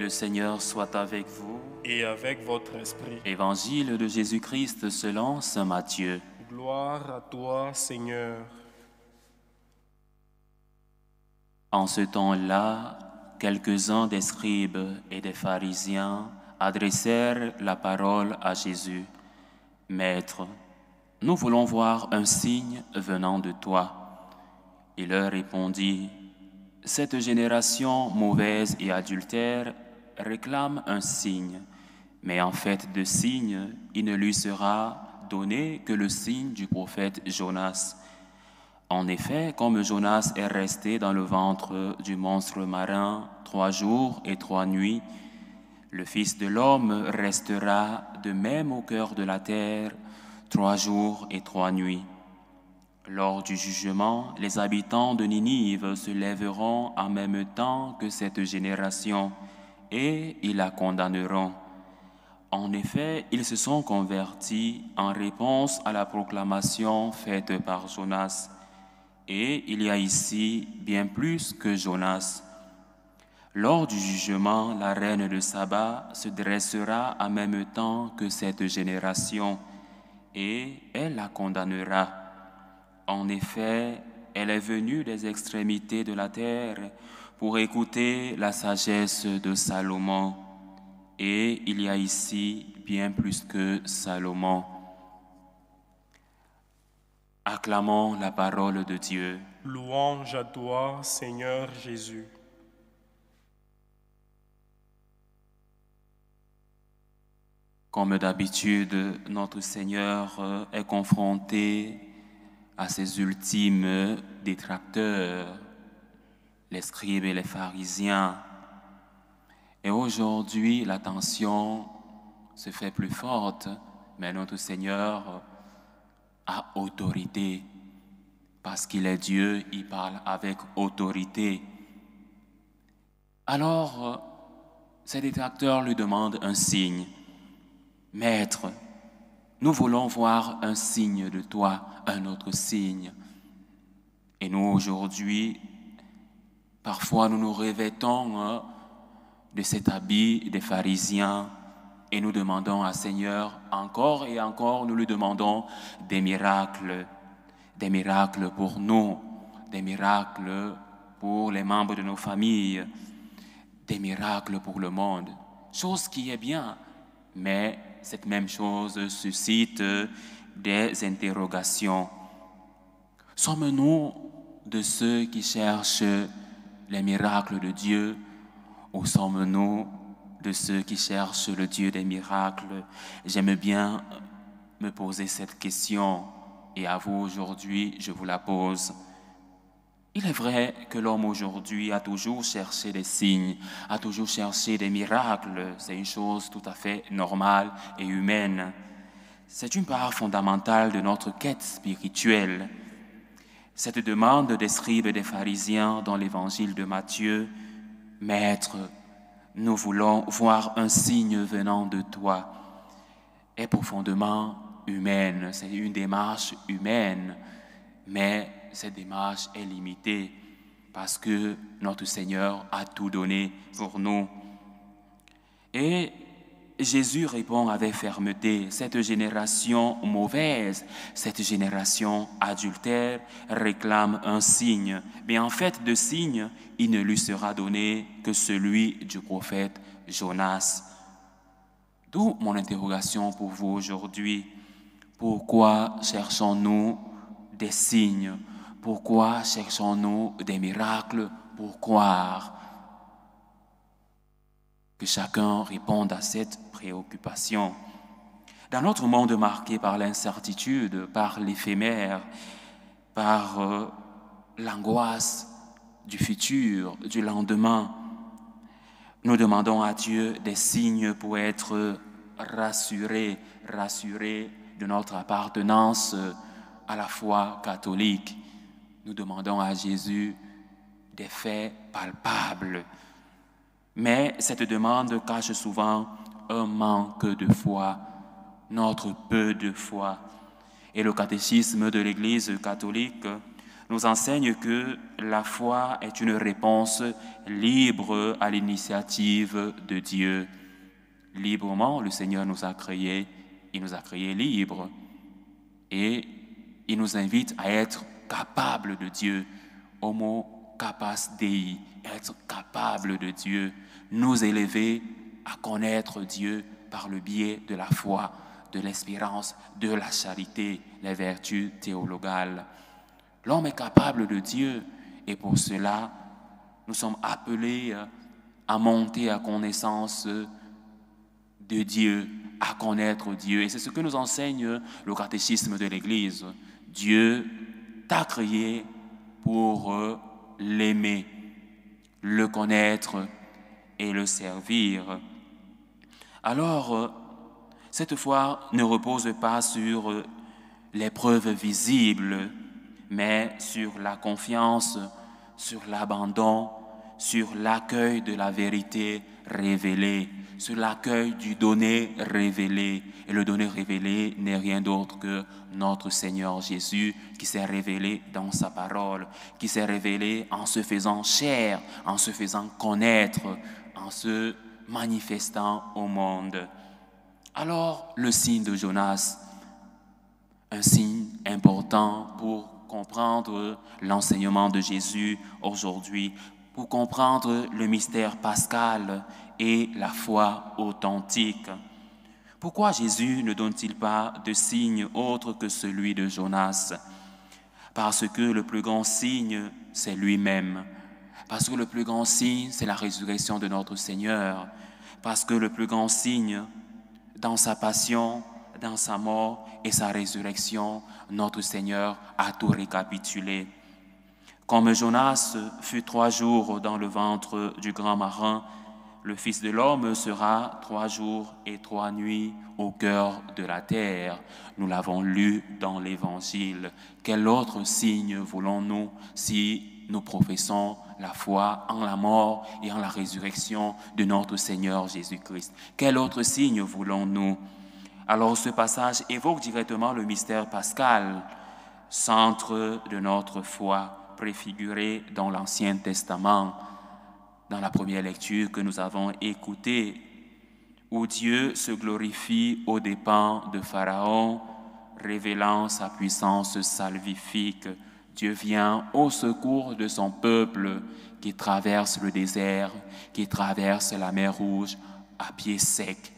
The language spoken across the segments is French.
Le Seigneur soit avec vous. Et avec votre esprit. Évangile de Jésus-Christ selon saint Matthieu. Gloire à toi, Seigneur. En ce temps-là, quelques-uns des scribes et des pharisiens adressèrent la parole à Jésus. « Maître, nous voulons voir un signe venant de toi. » Il leur répondit, « Cette génération mauvaise et adultère réclame un signe, mais en fait de signe, il ne lui sera donné que le signe du prophète Jonas. En effet, comme Jonas est resté dans le ventre du monstre marin 3 jours et 3 nuits, le Fils de l'homme restera de même au cœur de la terre 3 jours et 3 nuits. Lors du jugement, les habitants de Ninive se lèveront en même temps que cette génération et ils la condamneront. En effet, ils se sont convertis en réponse à la proclamation faite par Jonas. Et il y a ici bien plus que Jonas. Lors du jugement, la reine de Saba se dressera en même temps que cette génération et elle la condamnera. En effet, elle est venue des extrémités de la terre pour écouter la sagesse de Salomon. Et il y a ici bien plus que Salomon. Acclamons la parole de Dieu. Louange à toi, Seigneur Jésus. Comme d'habitude, notre Seigneur est confronté à ses ultimes détracteurs, les scribes et les pharisiens. Et aujourd'hui, la tension se fait plus forte, mais notre Seigneur a autorité. Parce qu'il est Dieu, il parle avec autorité. Alors, ces détracteurs lui demandent un signe. « Maître, nous voulons voir un signe de toi, un autre signe. » Et nous, aujourd'hui, parfois nous nous revêtons de cet habit des pharisiens et nous demandons à Seigneur, encore et encore, nous lui demandons des miracles pour nous, des miracles pour les membres de nos familles, des miracles pour le monde. Chose qui est bien, mais cette même chose suscite des interrogations. Sommes-nous de ceux qui cherchent les miracles de Dieu ou sommes-nous de ceux qui cherchent le Dieu des miracles? J'aime bien me poser cette question et à vous aujourd'hui, je vous la pose. Il est vrai que l'homme aujourd'hui a toujours cherché des signes, a toujours cherché des miracles. C'est une chose tout à fait normale et humaine. C'est une part fondamentale de notre quête spirituelle. Cette demande des scribes et des pharisiens dans l'évangile de Matthieu, « Maître, nous voulons voir un signe venant de toi », est profondément humaine. C'est une démarche humaine, mais cette démarche est limitée parce que notre Seigneur a tout donné pour nous. Et Jésus répond avec fermeté, cette génération mauvaise, cette génération adultère réclame un signe. Mais en fait, de signe, il ne lui sera donné que celui du prophète Jonas. D'où mon interrogation pour vous aujourd'hui. Pourquoi cherchons-nous des signes? Pourquoi cherchons-nous des miracles pour croire? Que chacun réponde à cette préoccupation. Dans notre monde marqué par l'incertitude, par l'éphémère, par l'angoisse du futur, du lendemain, nous demandons à Dieu des signes pour être rassurés de notre appartenance à la foi catholique. Nous demandons à Jésus des faits palpables. Mais cette demande cache souvent un manque de foi, notre peu de foi. Et le catéchisme de l'Église catholique nous enseigne que la foi est une réponse libre à l'initiative de Dieu. Librement, le Seigneur nous a créés, il nous a créés libres et il nous invite à être capables de Dieu. Homo capas Dei, être capable de Dieu, nous élever à connaître Dieu par le biais de la foi, de l'espérance, de la charité, les vertus théologales. L'homme est capable de Dieu et pour cela, nous sommes appelés à monter à connaissance de Dieu, à connaître Dieu. Et c'est ce que nous enseigne le catéchisme de l'Église. Dieu t'a créé pour l'aimer, le connaître et le servir. Alors, cette foi ne repose pas sur les preuves visibles, mais sur la confiance, sur l'abandon, sur l'accueil de la vérité révélée, sur l'accueil du donné révélé. Et le donné révélé n'est rien d'autre que notre Seigneur Jésus qui s'est révélé dans sa parole, qui s'est révélé en se faisant chair, en se faisant connaître, en se manifestant au monde. Alors, le signe de Jonas, un signe important pour comprendre l'enseignement de Jésus aujourd'hui, pour comprendre le mystère pascal et la foi authentique. Pourquoi Jésus ne donne-t-il pas de signe autre que celui de Jonas? Parce que le plus grand signe, c'est lui-même. Parce que le plus grand signe, c'est la résurrection de notre Seigneur. Parce que le plus grand signe, dans sa passion, dans sa mort et sa résurrection, notre Seigneur a tout récapitulé. Comme Jonas fut 3 jours dans le ventre du grand marin, le Fils de l'homme sera 3 jours et 3 nuits au cœur de la terre. Nous l'avons lu dans l'Évangile. Quel autre signe voulons-nous si nous professons la foi en la mort et en la résurrection de notre Seigneur Jésus-Christ? Quel autre signe voulons-nous? Alors ce passage évoque directement le mystère pascal, centre de notre foi, préfiguré dans l'Ancien Testament, dans la première lecture que nous avons écoutée, où Dieu se glorifie aux dépens de Pharaon, révélant sa puissance salvifique. Dieu vient au secours de son peuple qui traverse le désert, qui traverse la mer Rouge à pied sec.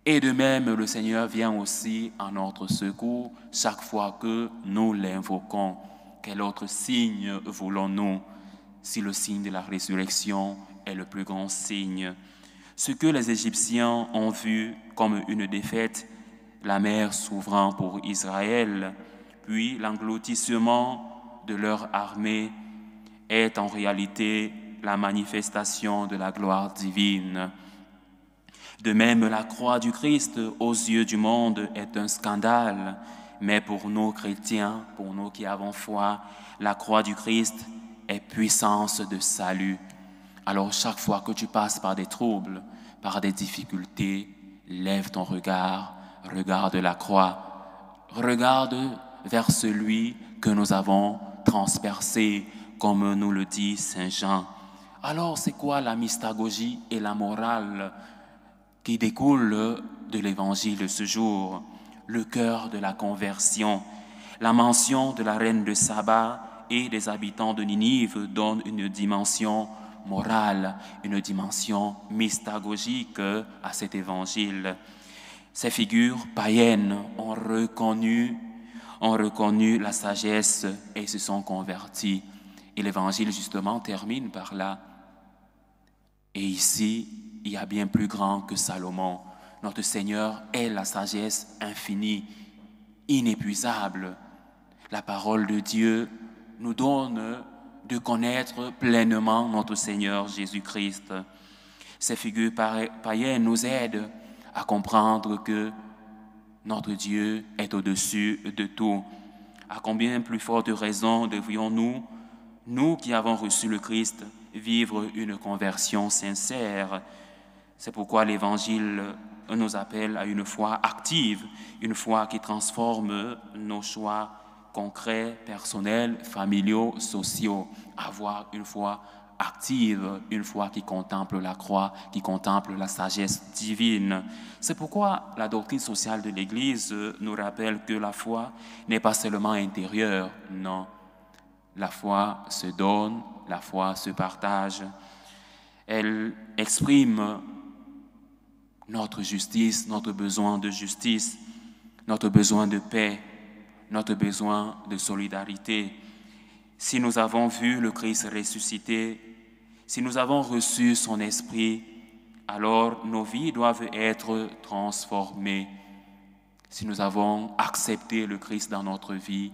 Et de même, le Seigneur vient aussi en notre secours chaque fois que nous l'invoquons. Quel autre signe voulons-nous si le signe de la résurrection est le plus grand signe? Ce que les Égyptiens ont vu comme une défaite, la mer s'ouvrant pour Israël, puis l'engloutissement de leur armée, est en réalité la manifestation de la gloire divine. De même, la croix du Christ aux yeux du monde est un scandale, mais pour nous chrétiens, pour nous qui avons foi, la croix du Christ est puissance de salut. Alors chaque fois que tu passes par des troubles, par des difficultés, lève ton regard, regarde la croix, regarde vers celui que nous avons transpercé, comme nous le dit Saint Jean. Alors c'est quoi la mystagogie et la morale qui découle de l'évangile de ce jour? Le cœur de la conversion. La mention de la reine de Saba et des habitants de Ninive donne une dimension morale, une dimension mystagogique à cet évangile. Ces figures païennes ont reconnu la sagesse et se sont converties. Et l'évangile justement termine par là. Et ici, il y a bien plus grand que Salomon. Notre Seigneur est la sagesse infinie, inépuisable. La parole de Dieu nous donne de connaître pleinement notre Seigneur Jésus-Christ. Ces figures païennes nous aident à comprendre que notre Dieu est au-dessus de tout. À combien plus forte raison devrions-nous, nous qui avons reçu le Christ, vivre une conversion sincère? C'est pourquoi l'Évangile nous appelle à une foi active, une foi qui transforme nos choix concrets, personnels, familiaux, sociaux. Avoir une foi active, une foi qui contemple la croix, qui contemple la sagesse divine. C'est pourquoi la doctrine sociale de l'Église nous rappelle que la foi n'est pas seulement intérieure, non. La foi se donne, la foi se partage. Elle exprime notre justice, notre besoin de justice, notre besoin de paix, notre besoin de solidarité. Si nous avons vu le Christ ressuscité, si nous avons reçu son esprit, alors nos vies doivent être transformées. Si nous avons accepté le Christ dans notre vie,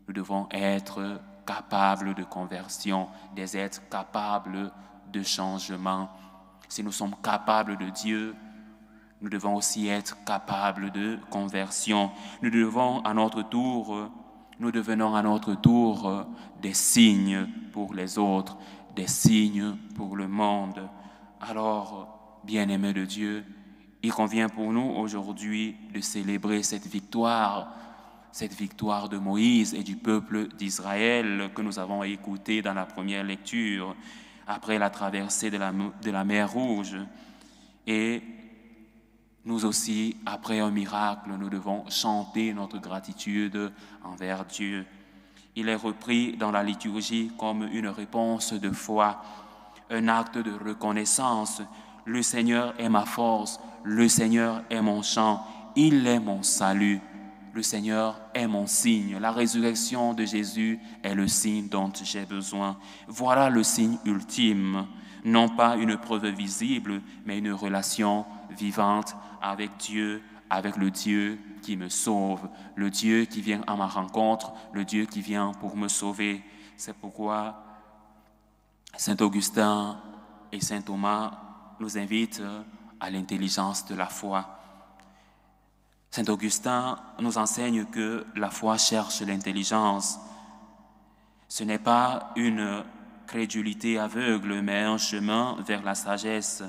nous devons être capables de conversion, des êtres capables de changement. Si nous sommes capables de Dieu, nous devons aussi être capables de conversion. Nous devenons à notre tour des signes pour les autres, des signes pour le monde. Alors, bien-aimés de Dieu, il convient pour nous aujourd'hui de célébrer cette victoire de Moïse et du peuple d'Israël que nous avons écoutée dans la première lecture, après la traversée de la mer Rouge. Et nous aussi, après un miracle, nous devons chanter notre gratitude envers Dieu. Il est repris dans la liturgie comme une réponse de foi, un acte de reconnaissance. Le Seigneur est ma force, le Seigneur est mon chant, il est mon salut. Le Seigneur est mon signe. La résurrection de Jésus est le signe dont j'ai besoin. Voilà le signe ultime, non pas une preuve visible, mais une relation vivante avec Dieu, avec le Dieu qui me sauve, le Dieu qui vient à ma rencontre, le Dieu qui vient pour me sauver. C'est pourquoi Saint Augustin et Saint Thomas nous invitent à l'intelligence de la foi. Saint Augustin nous enseigne que la foi cherche l'intelligence. Ce n'est pas une crédulité aveugle, mais un chemin vers la sagesse.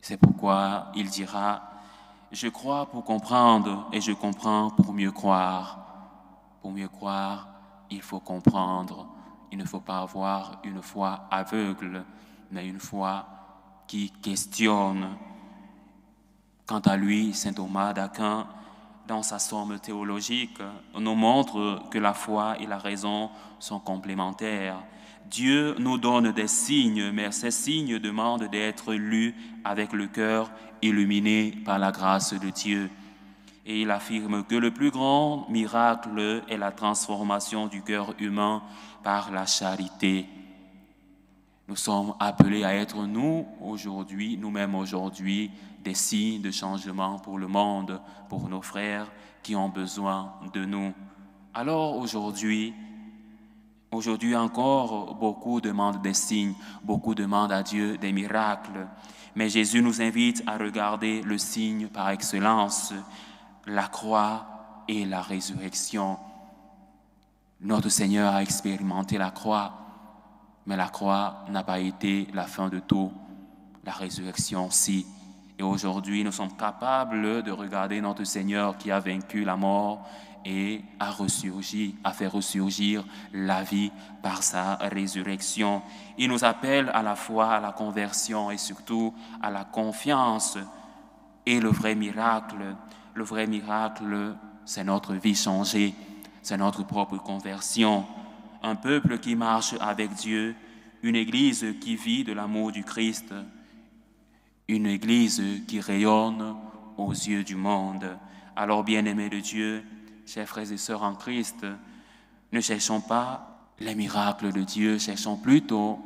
C'est pourquoi il dira « Je crois pour comprendre et je comprends pour mieux croire ». Pour mieux croire, il faut comprendre. Il ne faut pas avoir une foi aveugle, mais une foi qui questionne. Quant à lui, saint Thomas d'Aquin, dans sa somme théologique, nous montre que la foi et la raison sont complémentaires. Dieu nous donne des signes, mais ces signes demandent d'être lus avec le cœur illuminé par la grâce de Dieu. Et il affirme que le plus grand miracle est la transformation du cœur humain par la charité. Nous sommes appelés à être nous-mêmes aujourd'hui, des signes de changement pour le monde, pour nos frères qui ont besoin de nous. Alors aujourd'hui encore, beaucoup demandent des signes, beaucoup demandent à Dieu des miracles. Mais Jésus nous invite à regarder le signe par excellence, la croix et la résurrection. Notre Seigneur a expérimenté la croix, mais la croix n'a pas été la fin de tout. La résurrection, si. Et aujourd'hui, nous sommes capables de regarder notre Seigneur qui a vaincu la mort et a fait ressurgir la vie par sa résurrection. Il nous appelle à la foi, à la conversion et surtout à la confiance. Et le vrai miracle, c'est notre vie changée, c'est notre propre conversion. Un peuple qui marche avec Dieu, une église qui vit de l'amour du Christ, une église qui rayonne aux yeux du monde. Alors, bien-aimés de Dieu, chers frères et sœurs en Christ, ne cherchons pas les miracles de Dieu, cherchons plutôt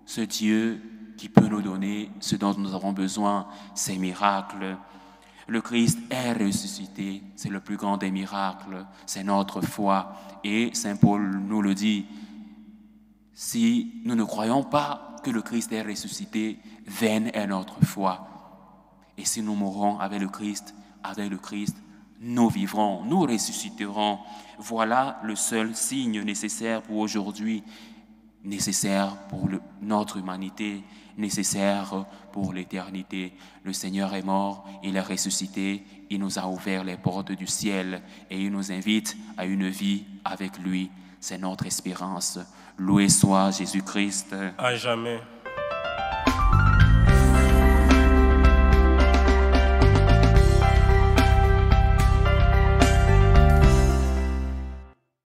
ce Dieu qui peut nous donner ce dont nous avons besoin, ces miracles. Le Christ est ressuscité, c'est le plus grand des miracles, c'est notre foi. Et Saint Paul nous le dit, si nous ne croyons pas que le Christ est ressuscité, vaine est notre foi. Et si nous mourrons avec le Christ, nous vivrons, nous ressusciterons. Voilà le seul signe nécessaire pour aujourd'hui. nécessaire pour notre humanité, nécessaire pour l'éternité. Le Seigneur est mort, il est ressuscité, il nous a ouvert les portes du ciel et il nous invite à une vie avec lui. C'est notre espérance. Loué soit Jésus-Christ. À jamais.